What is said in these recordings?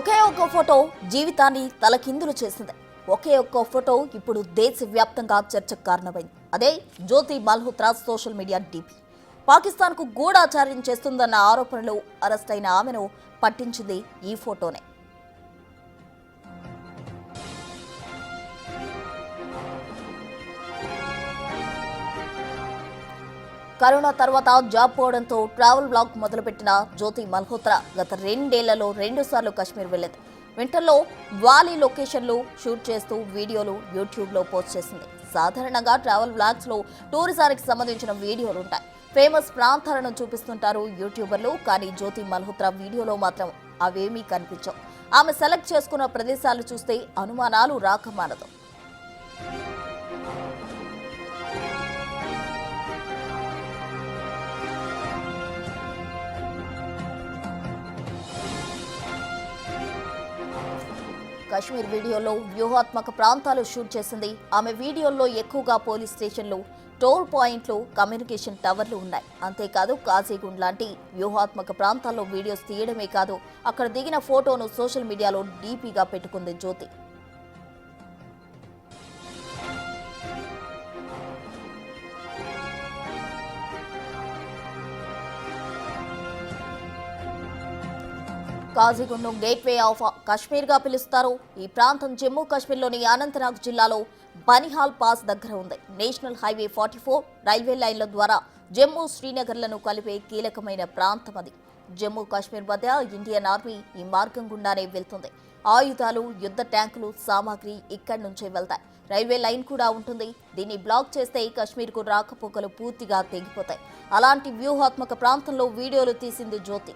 ఒకే ఒక్క ఫోటో జీవితాన్ని తలకిందులు చేసింది. ఒకే ఒక్క ఫోటో ఇప్పుడు దేశవ్యాప్తంగా చర్చకు కారణమైంది. అదే జ్యోతి మల్హోత్రా సోషల్ మీడియా డీపీ. పాకిస్తాన్కు గూఢాచార్యం చేస్తుందన్న ఆరోపణలు అరెస్ట్ అయిన ఆమెను పట్టించింది ఈ ఫోటోనే. కరోనా తర్వాత జాబ్ పోవడంతో ట్రావెల్ బ్లాగ్ మొదలుపెట్టిన జ్యోతి మల్హోత్రా గత 2 ఏళ్లలో 2 సార్లు కశ్మీర్ వెళ్లింది. వింటర్లో వాలీ లొకేషన్లు షూట్ చేస్తూ వీడియోలు యూట్యూబ్లో పోస్ట్ చేసింది. సాధారణంగా ట్రావెల్ బ్లాగ్స్ లో టూరిజానికి సంబంధించిన వీడియోలు ఉంటాయి. ఫేమస్ ప్రాంతాలను చూపిస్తుంటారు యూట్యూబర్లు. కానీ జ్యోతి మల్హోత్రా వీడియోలో మాత్రం అవేమీ కనిపించవు. ఆమె సెలెక్ట్ చేసుకున్న ప్రదేశాలు చూస్తే అనుమానాలు రాకమానదు. కశ్మీర్ వీడియోలో వ్యూహాత్మక ప్రాంతాలు షూట్ చేసింది. ఆమె వీడియోల్లో ఎక్కువగా పోలీస్ స్టేషన్లు, టోల్ పాయింట్లు, కమ్యూనికేషన్ టవర్లు ఉన్నాయి. అంతేకాదు కాజీగుండ్ లాంటి వ్యూహాత్మక ప్రాంతాల్లో వీడియోస్ తీయడమే కాదు, అక్కడ దిగిన ఫోటోను సోషల్ మీడియాలో డీపీగా పెట్టుకుంది జ్యోతి. కాజీగుండ్ను గేట్వే ఆఫ్ కశ్మీర్ గా పిలుస్తారు. ఈ ప్రాంతం జమ్మూ కాశ్మీర్లోని అనంతనాగ్ జిల్లాలో బనిహాల్ పాస్ దగ్గర ఉంది. నేషనల్ హైవే 44 రైల్వే లైన్ల ద్వారా జమ్మూ శ్రీనగర్లను కలిపే కీలకమైన ప్రాంతం అది. జమ్మూ కాశ్మీర్ మధ్య ఇండియన్ ఆర్మీ ఈ మార్గం గుండానే వెళ్తుంది. ఆయుధాలు, యుద్ధ ట్యాంకులు, సామాగ్రి ఇక్కడి నుంచే వెళ్తాయి. రైల్వే లైన్ కూడా ఉంటుంది. దీన్ని బ్లాక్ చేస్తే కశ్మీర్కు రాకపోకలు పూర్తిగా తెగిపోతాయి. అలాంటి వ్యూహాత్మక ప్రాంతంలో వీడియోలు తీసింది జ్యోతి.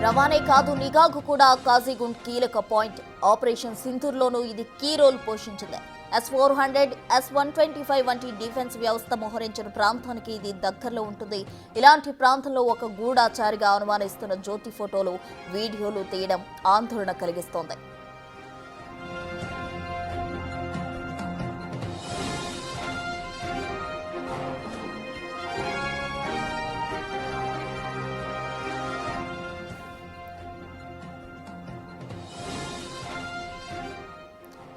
రవాణే కాదు, నిఘాకు కూడా కాజీగుండ్ కీలక పాయింట్. ఆపరేషన్ సింధూర్లోనూ ఇది కీ రోల్ పోషించింది. S-400, S-125 వంటి డిఫెన్స్ వ్యవస్థ మోహరించిన ప్రాంతానికి ఇది దగ్గరలో ఉంటుంది. ఇలాంటి ప్రాంతంలో ఒక గూఢాచారిగా అనుమానిస్తున్న జ్యోతి ఫోటోలు, వీడియోలు తీయడం ఆందోళన కలిగిస్తోంది.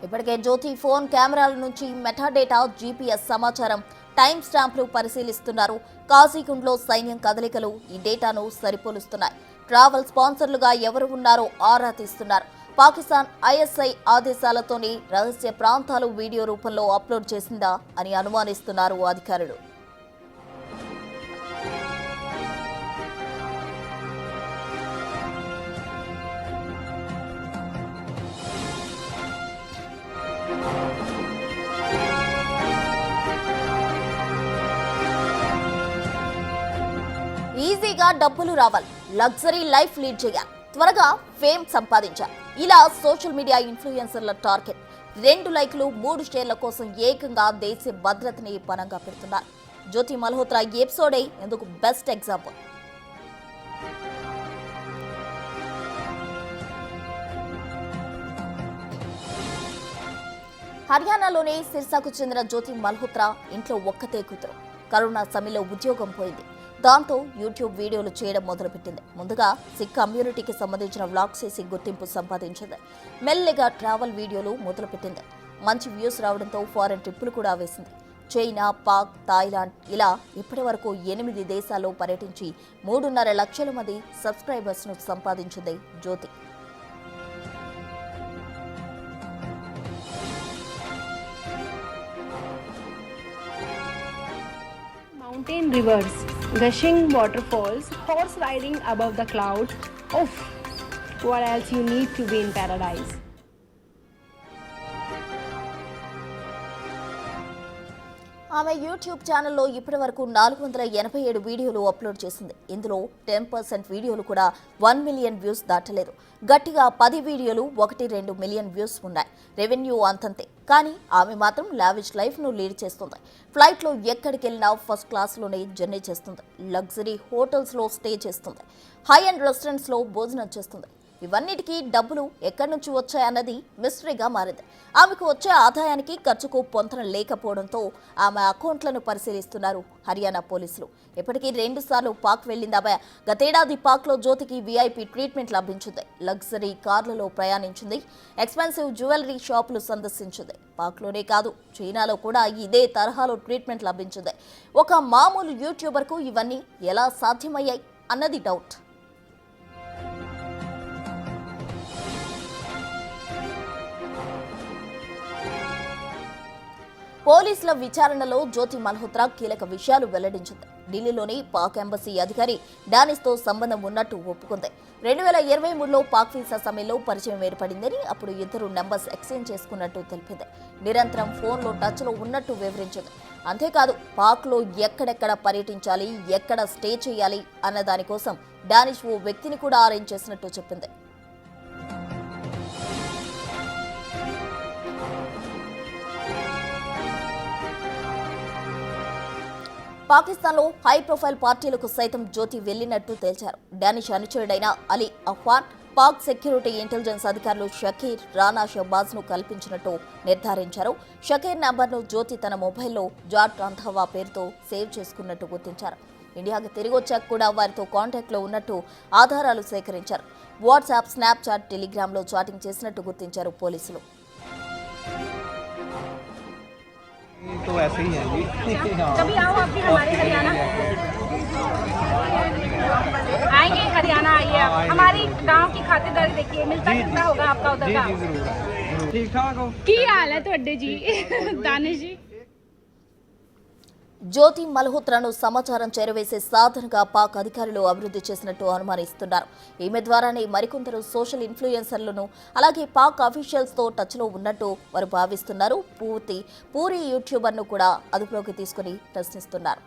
ఇప్పటికే జ్యోతి ఫోన్ కెమెరాల నుంచి మెటాడేటా, జీపీఎస్ సమాచారం, టైం స్టాంప్లు పరిశీలిస్తున్నారు. కాజీగుండ్లో సైన్యం కదలికలు ఈ డేటాను సరిపోలుస్తున్నాయి. ట్రావెల్ స్పాన్సర్లుగా ఎవరు ఉన్నారో ఆరా తీస్తున్నారు. పాకిస్తాన్ ISI ఆదేశాలతోనే రహస్య ప్రాంతాలు వీడియో రూపంలో అప్లోడ్ చేసిందా అని అనుమానిస్తున్నారు అధికారులు. ఈజీగా డబ్బులు రావాలి, లగ్జరీ లైఫ్ లీడ్ చేయాలి, త్వరగా ఫేమ్ సంపాదించాలి. ఇలా సోషల్ మీడియా ఇన్ఫ్లుయెన్సర్ల టార్గెట్. 2 లైక్లు, 3 షేర్ల కోసం ఏకంగా దేశ భద్రతని పనంగా పెడుతున్నారు. జ్యోతి మల్హోత్రా ఎపిసోడే ఎందుకు బెస్ట్ ఎగ్జాంపుల్. హర్యానాలోని సిర్సాకు చెందిన జ్యోతి మల్హోత్రా ఇంట్లో ఒక్కతే కూతురు. కరోనా సమయంలో ఉద్యోగం పోయింది. దాంతో యూట్యూబ్ వీడియోలు చేయడం మొదలుపెట్టింది. ముందుగా సిక్ కమ్యూనిటీకి సంబంధించిన వ్లాగ్స్ చేసి గుర్తింపు సంపాదించింది. మెల్లిగా ట్రావెల్ వీడియోలు మొదలుపెట్టింది. మంచి వ్యూస్ రావడంతో ఫారెన్ ట్రిప్పులు కూడా వేసింది. చైనా, పాక్, థాయిలాండ్ ఇలా ఇప్పటి వరకు 8 దేశాల్లో పర్యటించి 3.5 లక్షల మంది సబ్స్క్రైబర్స్ను సంపాదించింది జ్యోతి. Mountain rivers, gushing waterfalls, horse riding above the clouds. Oof! What else you need to be in paradise? ఆమె యూట్యూబ్ ఛానల్లో ఇప్పటి వరకు 487 వీడియోలు అప్లోడ్ చేసింది. ఇందులో 10% వీడియోలు కూడా 1 మిలియన్ వ్యూస్ దాటలేదు. గట్టిగా 10 వీడియోలు 1-2 మిలియన్ వ్యూస్ ఉన్నాయి. రెవెన్యూ అంతంతే. కానీ ఆమె మాత్రం లావిష్ లైఫ్ను లీడ్ చేస్తుంది. ఫ్లైట్లో ఎక్కడికి వెళ్ళినా ఫస్ట్ క్లాస్లోనే జర్నీ చేస్తుంది. లగ్జరీ హోటల్స్లో స్టే చేస్తుంది. హై అండ్ రెస్టారెంట్స్లో భోజనం చేస్తుంది. ఇవన్నిటికీ డబ్బులు ఎక్కడి నుంచి వచ్చాయన్నది మిస్టరీగా మారింది. ఆమెకు వచ్చే ఆదాయానికి ఖర్చుకు పొంతన లేకపోవడంతో ఆమె అకౌంట్లను పరిశీలిస్తున్నారు హర్యానా పోలీసులు. ఇప్పటికీ 2 సార్లు పాక్ వెళ్లింది ఆమె. గతేడాది పాక్లో జ్యోతికి వీఐపీ ట్రీట్మెంట్ లభించింది. లగ్జరీ కార్లలో ప్రయాణించింది. ఎక్స్పెన్సివ్ జ్యువెలరీ షాపులు సందర్శించింది. పాక్లోనే కాదు, చైనాలో కూడా ఇదే తరహాలో ట్రీట్మెంట్ లభించింది. ఒక మామూలు యూట్యూబర్కు ఇవన్నీ ఎలా సాధ్యమయ్యాయి అన్నది డౌట్. పోలీసుల విచారణలో జ్యోతి మల్హోత్రా కీలక విషయాలు వెల్లడించింది. ఢిల్లీలోని పాక్ ఎంబసీ అధికారి డానిస్తో సంబంధం ఉన్నట్టు ఒప్పుకుంది. 2023లో పాక్ వీసా సమయంలో పరిచయం ఏర్పడిందని, అప్పుడు ఇద్దరు నెంబర్స్ ఎక్స్చేంజ్ చేసుకున్నట్టు తెలిపింది. నిరంతరం ఫోన్లో టచ్లో ఉన్నట్టు వివరించింది. అంతేకాదు, పాక్లో ఎక్కడెక్కడ పర్యటించాలి, ఎక్కడ స్టే చేయాలి అన్న దానికోసం డానిష్ ఓ వ్యక్తిని కూడా అరేంజ్ చేసినట్టు చెప్పింది. పాకిస్తాన్లో హై ప్రొఫైల్ పార్టీలకు సైతం జ్యోతి వెళ్లినట్టు తేల్చారు. డానిష్ అనుచరుడైన అలీ అఫ్వాన్, పాక్ సెక్యూరిటీ ఇంటెలిజెన్స్ అధికారులు షకీర్, రానా షబాజ్ను కల్పించినట్టు నిర్ధారించారు. షకీర్ నంబర్ను జ్యోతి తన మొబైల్లో జాట్ రంధావా పేరుతో సేవ్ చేసుకున్నట్టు గుర్తించారు. ఇండియాకి తిరిగి వచ్చాక కూడా వారితో కాంటాక్ట్లో ఉన్నట్టు ఆధారాలు సేకరించారు. వాట్సాప్, స్నాప్చాట్, టెలిగ్రామ్లో చాటింగ్ చేసినట్టు గుర్తించారు పోలీసులు. तो ऐसे ही है जी। कभी आओ आप भी हमारे हरियाणा आएंगे। हरियाणा आइए आप, हमारी गांव की खातिरदारी देखिए, मिलता जुलता होगा आपका उधर का। ठीक ठाक हो? की हाल है ਤੁਹਾਡੇ जी दानिश जी? జ్యోతి మల్హోత్రాను సమాచారం చేరవేసే సాధనగా పాక్ అధికారులు అభివృద్ధి చేసినట్టు అనుమానిస్తున్నారు. ఈమె ద్వారానే మరికొందరు సోషల్ ఇన్ఫ్లుయెన్సర్లను, అలాగే పాక్ అఫీషియల్స్తో టచ్లో ఉన్నట్టు వారు భావిస్తున్నారు. పూరి యూట్యూబర్ను కూడా అదుపులోకి తీసుకుని ప్రశ్నిస్తున్నారు.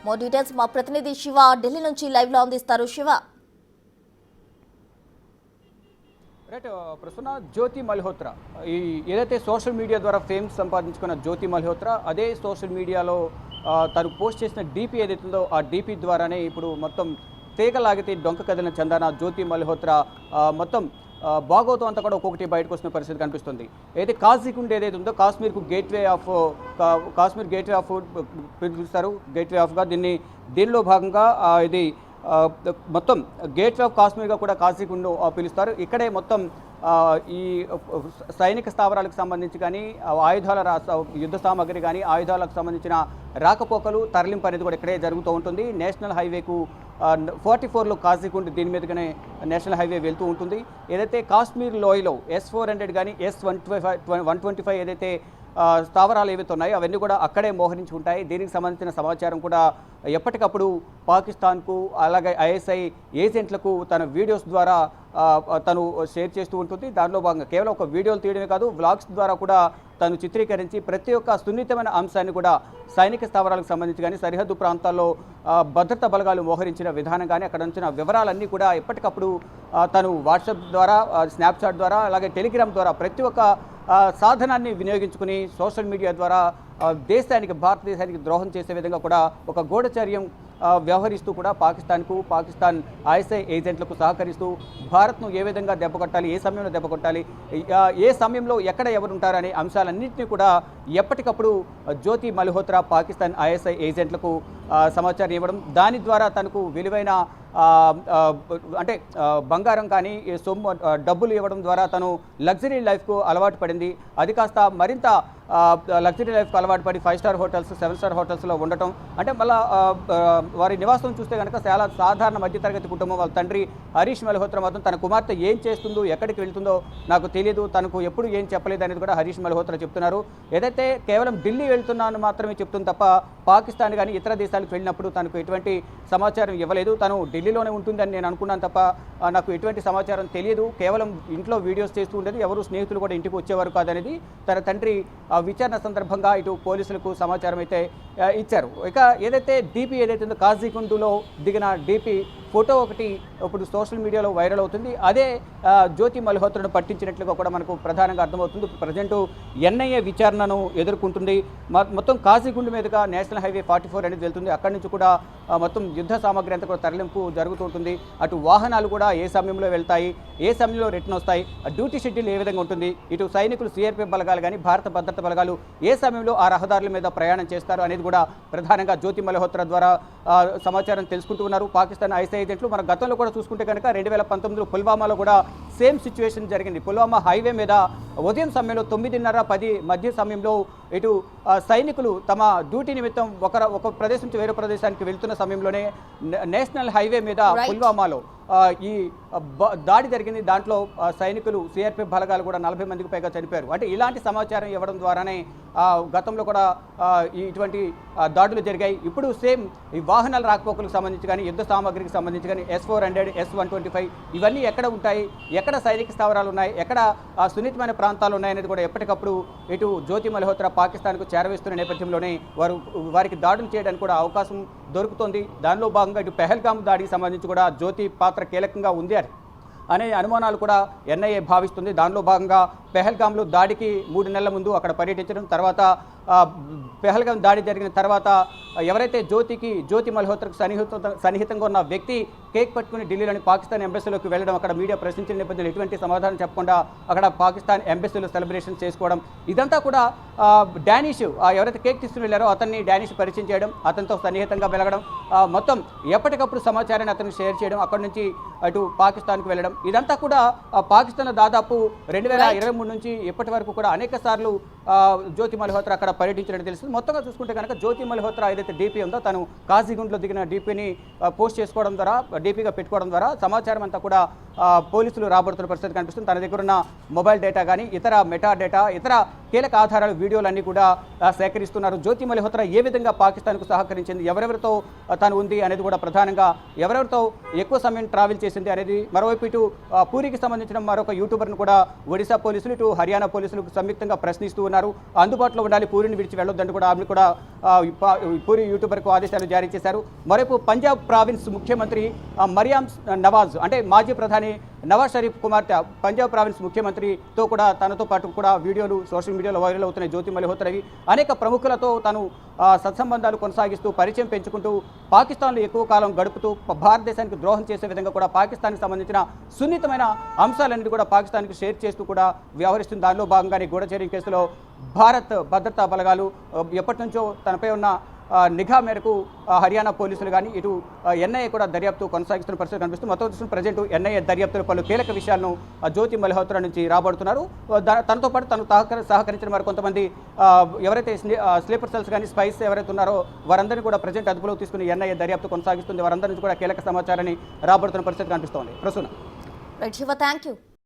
మోర్ డీటెయిల్స్ మా ప్రతినిధి శివ ఢిల్లీ నుంచి లైవ్ లో అందిస్తారు. శివ, రైట్, ప్రస్తుతం జ్యోతి మల్హోత్రా ఏదైతే సోషల్ మీడియా ద్వారా ఫేమ్ సంపాదించుకున్న జ్యోతి మల్హోత్రా, అదే సోషల్ మీడియాలో తను పోస్ట్ చేసిన డీపీ ఏదైతుందో ఆ డీపీ ద్వారానే ఇప్పుడు మొత్తం తీగలాగితే డొంక కదిలిన చందాన జ్యోతి మల్హోత్రా మొత్తం భాగవతం అంతా కూడా ఒక్కొక్కటి బయటకు వస్తున్న పరిస్థితి కనిపిస్తుంది. అయితే కాజీగుండ్ ఏదైతే ఉందో కాశ్మీర్ గేట్వే ఆఫ్ పిలుస్తారు, గేట్వే ఆఫ్గా దీనిలో భాగంగా ఇది మొత్తం గేట్వే ఆఫ్ కాశ్మీర్గా కూడా కాజీగుండ్ పిలుస్తారు. ఇక్కడే మొత్తం ఈ సైనిక స్థావరాలకు సంబంధించి కానీ, ఆయుధాల యుద్ధ సామాగ్రి కానీ, ఆయుధాలకు సంబంధించిన రాకపోకలు, తరలింపు అనేది కూడా ఇక్కడే జరుగుతూ ఉంటుంది. నేషనల్ హైవేకు 44లో కాజీగుండ్ దీని మీదుగానే నేషనల్ హైవే వెళ్తూ ఉంటుంది. ఏదైతే కాశ్మీర్ లోయలో S-400 కానీ S-125 ఏదైతే స్థావరాలు ఏవైతే ఉన్నాయో అవన్నీ కూడా అక్కడే మోహరించి ఉంటాయి. దీనికి సంబంధించిన సమాచారం కూడా ఎప్పటికప్పుడు పాకిస్తాన్కు, అలాగే ISI ఏజెంట్లకు తన వీడియోస్ ద్వారా తను షేర్ చేస్తూ ఉంటుంది. దానిలో భాగంగా కేవలం ఒక వీడియోలు తీయడమే కాదు, వ్లాగ్స్ ద్వారా కూడా తను చిత్రీకరించి ప్రతి ఒక్క సున్నితమైన అంశాన్ని కూడా సైనిక స్థావరాలకు సంబంధించి కానీ, సరిహద్దు ప్రాంతాల్లో భద్రతా బలగాలు మోహరించిన విధానం కానీ, అక్కడ ఉంచిన వివరాలన్నీ కూడా ఎప్పటికప్పుడు తను వాట్సాప్ ద్వారా, స్నాప్చాట్ ద్వారా, అలాగే టెలిగ్రామ్ ద్వారా ప్రతి ఒక్క సాధనాన్ని వినియోగించుకుని సోషల్ మీడియా ద్వారా భారతదేశానికి ద్రోహం చేసే విధంగా కూడా ఒక గూఢచర్యం వ్యవహరిస్తూ కూడా పాకిస్తాన్ ISI ఏజెంట్లకు సహకరిస్తూ భారత్ను ఏ విధంగా దెబ్బకొట్టాలి, ఏ సమయంలో దెబ్బకొట్టాలి, ఏ సమయంలో ఎక్కడ ఎవరుంటారనే అంశాలన్నింటినీ కూడా ఎప్పటికప్పుడు జ్యోతి మల్హోత్రా పాకిస్తాన్ ISI ఏజెంట్లకు సమాచారం ఇవ్వడం, దాని ద్వారా తనకు విలువైన అంటే బంగారం కానీ, సొమ్ము, డబ్బులు ఇవ్వడం ద్వారా తను లగ్జరీ లైఫ్కు అలవాటు పడింది. అది కాస్త మరింత లగ్జరీ లైఫ్కు అలవాటు పడి 5 స్టార్ హోటల్స్, 7 స్టార్ హోటల్స్లో ఉండటం, అంటే మళ్ళీ వారి నివాసం చూస్తే కనుక చాలా సాధారణ మధ్యతరగతి కుటుంబం. వాళ్ళ తండ్రి హరీష్ మల్హోత్రా మాత్రం తన కుమార్తె ఏం చేస్తుందో, ఎక్కడికి వెళ్తుందో నాకు తెలియదు, తనకు ఎప్పుడు ఏం చెప్పలేదు అనేది కూడా హరీష్ మల్హోత్రా చెప్తున్నారు. ఏదైతే కేవలం ఢిల్లీ వెళ్తున్నాను మాత్రమే చెప్తుంది తప్ప పాకిస్తాన్ కానీ ఇతర దేశాలకు వెళ్ళినప్పుడు తనకు ఎటువంటి సమాచారం ఇవ్వలేదు. తను ఢిల్లీలోనే ఉంటుందని నేను అనుకున్నాను తప్ప నాకు ఎటువంటి సమాచారం తెలియదు, కేవలం ఇంట్లో వీడియోస్ చేస్తూ ఉండేది, ఎవరు స్నేహితులు కూడా ఇంటికి వచ్చేవారు కాదనేది తన తండ్రి విచారణ సందర్భంగా ఇటు పోలీసులకు సమాచారం అయితే ఇచ్చారు. ఇక ఏదైతే డీపీ ఏదైతే ఉందో కాజీగుండ్లో దిగిన డీపీ ఫోటో ఒకటి ఇప్పుడు సోషల్ మీడియాలో వైరల్ అవుతుంది. అదే జ్యోతి మల్హోత్రాను పట్టించినట్లుగా కూడా మనకు ప్రధానంగా అర్థమవుతుంది. ప్రజెంట్ ఎన్ఐఏ విచారణను ఎదుర్కొంటుంది. మొత్తం కాజీగుండ్ మీదుగా నేషనల్ హైవే 44 అనేది వెళ్తుంది. అక్కడి నుంచి కూడా మొత్తం యుద్ధ సామాగ్రి అంతా కూడా తరలింపు జరుగుతుంటుంది. అటు వాహనాలు కూడా ఏ సమయంలో వెళ్తాయి, ఏ సమయంలో రిటర్న్ వస్తాయి, డ్యూటీ షెడ్యూల్ ఏ విధంగా ఉంటుంది, ఇటు సైనికులు సిఆర్పీఎఫ్ బలగాలు కానీ భారత భద్రతా బలగాలు ఏ సమయంలో ఆ రహదారుల మీద ప్రయాణం చేస్తారు అనేది కూడా ప్రధానంగా జ్యోతి మల్హోత్రా ద్వారా సమాచారం తెలుసుకుంటూ ఉన్నారు పాకిస్తాన్ ఐసీ ఏజెంట్లు. మన గతంలో కూడా చూసుకుంటే కనుక 2019లో పుల్వామాలో కూడా సేమ్ సిచ్యువేషన్ జరిగింది. పుల్వామా హైవే మీద ఉదయం సమయంలో 9:30-10 మధ్య సమయంలో ఇటు సైనికులు తమ డ్యూటీ నిమిత్తం ఒక ప్రదేశం నుంచి వేరే ప్రదేశానికి వెళ్తున్న సమయంలోనే నేషనల్ హైవే మీద పుల్వామాలో ఈ దాడి జరిగింది. దాంట్లో సైనికులు సిఆర్పీఎఫ్ బలగాలు కూడా 40 మందికి పైగా చనిపోయారు. అంటే ఇలాంటి సమాచారం ఇవ్వడం ద్వారానే గతంలో కూడా ఇటువంటి దాడులు జరిగాయి. ఇప్పుడు సేమ్ ఈ వాహనాల రాకపోకలకు సంబంధించి కానీ యుద్ధ సామాగ్రికి సంబంధించి కానీ S-400, S-125 ఇవన్నీ ఎక్కడ ఉంటాయి, ఎక్కడ సైనిక స్థావరాలు ఉన్నాయి, ఎక్కడ సున్నితమైన ప్రాంతాలు ఉన్నాయనేది కూడా ఎప్పటికప్పుడు ఇటు జ్యోతి మల్హోత్రా పాకిస్తాన్కు చేరవేస్తున్న నేపథ్యంలోనే వారికి దాడులు చేయడానికి కూడా అవకాశం దొరుకుతోంది. దానిలో భాగంగా ఇటు పెహల్గాం దాడికి సంబంధించి కూడా జ్యోతి పాత్ర కీలకంగా ఉంది అనే అనుమానాలు కూడా ఎన్ఐఏ భావిస్తుంది. దానిలో భాగంగా పెహల్గాంలో దాడికి 3 నెలల ముందు అక్కడ పర్యటించడం, తర్వాత పెహల్గాం దాడి జరిగిన తర్వాత ఎవరైతే జ్యోతి మల్హోత్రాకు సన్నిహితంగా ఉన్న వ్యక్తి కేక్ పట్టుకుని ఢిల్లీలోని పాకిస్తాన్ ఎంబసీలోకి వెళ్ళడం, అక్కడ మీడియా ప్రశ్నించిన నేపథ్యంలో ఎటువంటి సమాధానం చెప్పకుండా అక్కడ పాకిస్తాన్ ఎంబసీలో సెలబ్రేషన్ చేసుకోవడం, ఇదంతా కూడా డానిష్ ఎవరైతే కేక్ తీసుకుని వెళ్ళారో అతన్ని డానిష్ పరిచయం చేయడం, అతనితో సన్నిహితంగా వెలగడం, మొత్తం ఎప్పటికప్పుడు సమాచారాన్ని అతను షేర్ చేయడం, అక్కడి నుంచి అటు పాకిస్తాన్కు వెళ్ళడం, ఇదంతా కూడా పాకిస్తాన్లో దాదాపు 2023 నుంచి ఇప్పటి వరకు కూడా అనేక సార్లు జ్యోతి మల్హోత్రా అక్కడ పర్యటించినట్టు తెలుస్తుంది. మొత్తంగా చూసుకుంటే కనుక జ్యోతి మల్హోత్రా ఏదైతే డీపీ ఉందో తను కాజీగుండ్లో దిగిన డీపీని పోస్ట్ చేసుకోవడం ద్వారా, డీపీగా పెట్టుకోవడం ద్వారా సమాచారం అంతా కూడా పోలీసులు రాబడుతున్న పరిస్థితి కనిపిస్తుంది. తన దగ్గర ఉన్న మొబైల్ డేటా కానీ ఇతర మెటా డేటా, ఇతర కీలక ఆధారాలు, వీడియోలన్నీ కూడా సేకరిస్తున్నారు. జ్యోతి మల్హోత్రా ఏ విధంగా పాకిస్తాన్కు సహకరించింది, ఎవరెవరితో తను ఉంది అనేది కూడా ప్రధానంగా ఎవరెవరితో ఎక్కువ సమయం ట్రావెల్ చేసింది అనేది. మరోవైపు ఇటు పూరికి సంబంధించిన మరొక యూట్యూబర్ను కూడా ఒడిశా పోలీసులు, ఇటు హర్యానా పోలీసులు సంయుక్తంగా ప్రశ్నిస్తూ ఉన్నారు. అందుబాటులో ఉండాలి, పూరిని విడిచి వెళ్ళొద్దంటూ కూడా ఆమె కూడా పూరి యూట్యూబర్కు ఆదేశాలు జారీ చేశారు. మరోవైపు పంజాబ్ ప్రావిన్స్ ముఖ్యమంత్రి మరియామ్ నవాజ్, అంటే మాజీ ప్రధాని నవాజ్ షరీఫ్ కుమార్తె, పంజాబ్ ప్రావిన్స్ ముఖ్యమంత్రితో కూడా తనతో పాటు కూడా వీడియోలు సోషల్ మీడియాలో వైరల్ అవుతున్నాయి. జ్యోతి మల్హోత్రావి అనేక ప్రముఖులతో తను సత్సంబంధాలు కొనసాగిస్తూ, పరిచయం పెంచుకుంటూ, పాకిస్తాన్లో ఎక్కువ కాలం గడుపుతూ, భారతదేశానికి ద్రోహం చేసే విధంగా కూడా పాకిస్తాన్కి సంబంధించిన సున్నితమైన అంశాలన్నిటి కూడా పాకిస్తాన్కి షేర్ చేస్తూ కూడా వ్యవహరిస్తుంది. దానిలో భాగంగానే గూఢచర్యం కేసులో భారత్ భద్రతా బలగాలు ఎప్పటి నుంచో తనపై ఉన్న నిఘా మేరకు హర్యానా పోలీసులు కానీ ఇటు ఎన్ఐఏ కూడా దర్యాప్తు కొనసాగిస్తున్న పరిస్థితి కనిపిస్తుంది. మొత్తం చూసిన ప్రజెంట్ ఎన్ఐఏ దర్యాప్తులో పలు కీలక విషయాలను జ్యోతి మల్హోత్రా నుంచి రాబడుతున్నారు. తనతో పాటు తను సహకరించిన మరి కొంతమంది ఎవరైతే స్లీపర్ సెల్స్ కానీ స్పైస్ ఎవరైతే ఉన్నారో వారందరినీ కూడా ప్రజెంట్ అదుపులో తీసుకుని ఎన్ఐఏ దర్యాప్తు కొనసాగిస్తుంది. వారందరి నుంచి కూడా కీలక సమాచారాన్ని రాబడుతున్న పరిస్థితి కనిపిస్తోంది. Prasuna. Right Shiva, thank you.